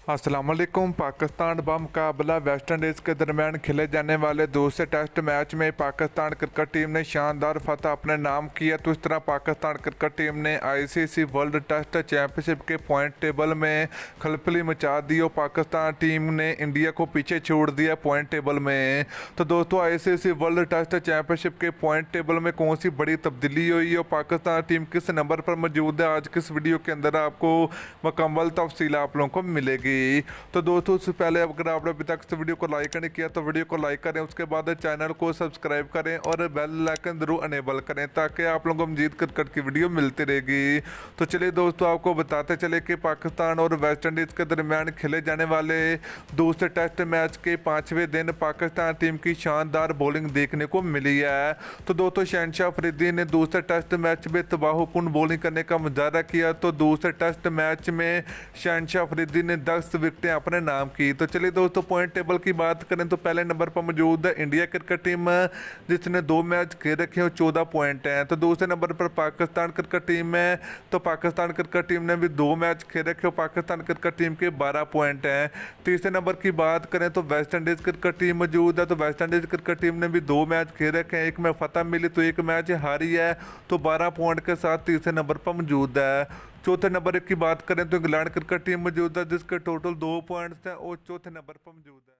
अस्सलाम वालेकुम। Pakistan बमुकाबला West Indies के दरमियान खेले जाने वाले दूसरे टेस्ट मैच में पाकिस्तान क्रिकेट टीम ने शानदार फतह अपने नाम किया। तो इस तरह पाकिस्तान क्रिकेट टीम ने आईसीसी वर्ल्ड टेस्ट चैंपियनशिप के पॉइंट टेबल में खलबली मचा दी और पाकिस्तान टीम ने इंडिया को पीछे छोड़ दिया पॉइंट टेबल में। तो दोस्तों, आईसीसी वर्ल्ड टेस्ट चैंपियनशिप के पॉइंट टेबल में कौन सी बड़ी तब्दीली हुई और पाकिस्तान टीम किस नंबर पर मौजूद है, आज किस वीडियो के अंदर आपको मुकम्मल तफसील आप लोगों को मिलेगी। तो दोस्तों, उससे पहले अगर आपने अभी तक इस वीडियो को लाइक नहीं किया तो वीडियो को लाइक करें, उसके बाद चैनल को सब्सक्राइब करें और बेल आइकन जरूर अनेबल करें ताकि आप लोगों को मजीद क्रिकेट की वीडियो मिलती रहेगी। तो चलिए दोस्तों, आपको बताते चले कि पाकिस्तान और वेस्ट इंडीज़ के दरमियान खेले जाने वाले दूसरे टेस्ट मैच के 5वें दिन पाकिस्तान टीम की शानदार बॉलिंग देखने को मिली है। तो दोस्तों, शहनशाह अफरीदी ने दूसरे टेस्ट मैच में तबाहकुन बॉलिंग करने का मुजाहरा किया। तो दूसरे टेस्ट मैच में शहनशाह अफरीदी ने 10 विकेटें अपने नाम की। तो चलिए दोस्तों, पॉइंट टेबल की बात करें तो पहले नंबर पर मौजूद है इंडिया क्रिकेट टीम, जिसने 2 मैच खेल रखे हैं, 14 पॉइंट हैं। तो दूसरे नंबर पर पाकिस्तान क्रिकेट टीम है। तो पाकिस्तान क्रिकेट टीम ने भी 2 मैच खेल रखे, पाकिस्तान क्रिकेट टीम के 12 पॉइंट हैं। तीसरे नंबर की बात करें तो वेस्ट इंडीज़ क्रिकेट टीम मौजूद है। तो वेस्ट इंडीज़ क्रिकेट टीम ने भी 2 मैच खेल रखे हैं, एक में फतह मिली तो एक मैच हारी है। तो 12 पॉइंट के साथ तीसरे नंबर पर मौजूद है। चौथे नंबर की बात करें तो इंग्लैंड क्रिकेट टीम मौजूद है, जिसके टोटल 2 पॉइंट्स हैं और चौथे नंबर पर मौजूद है।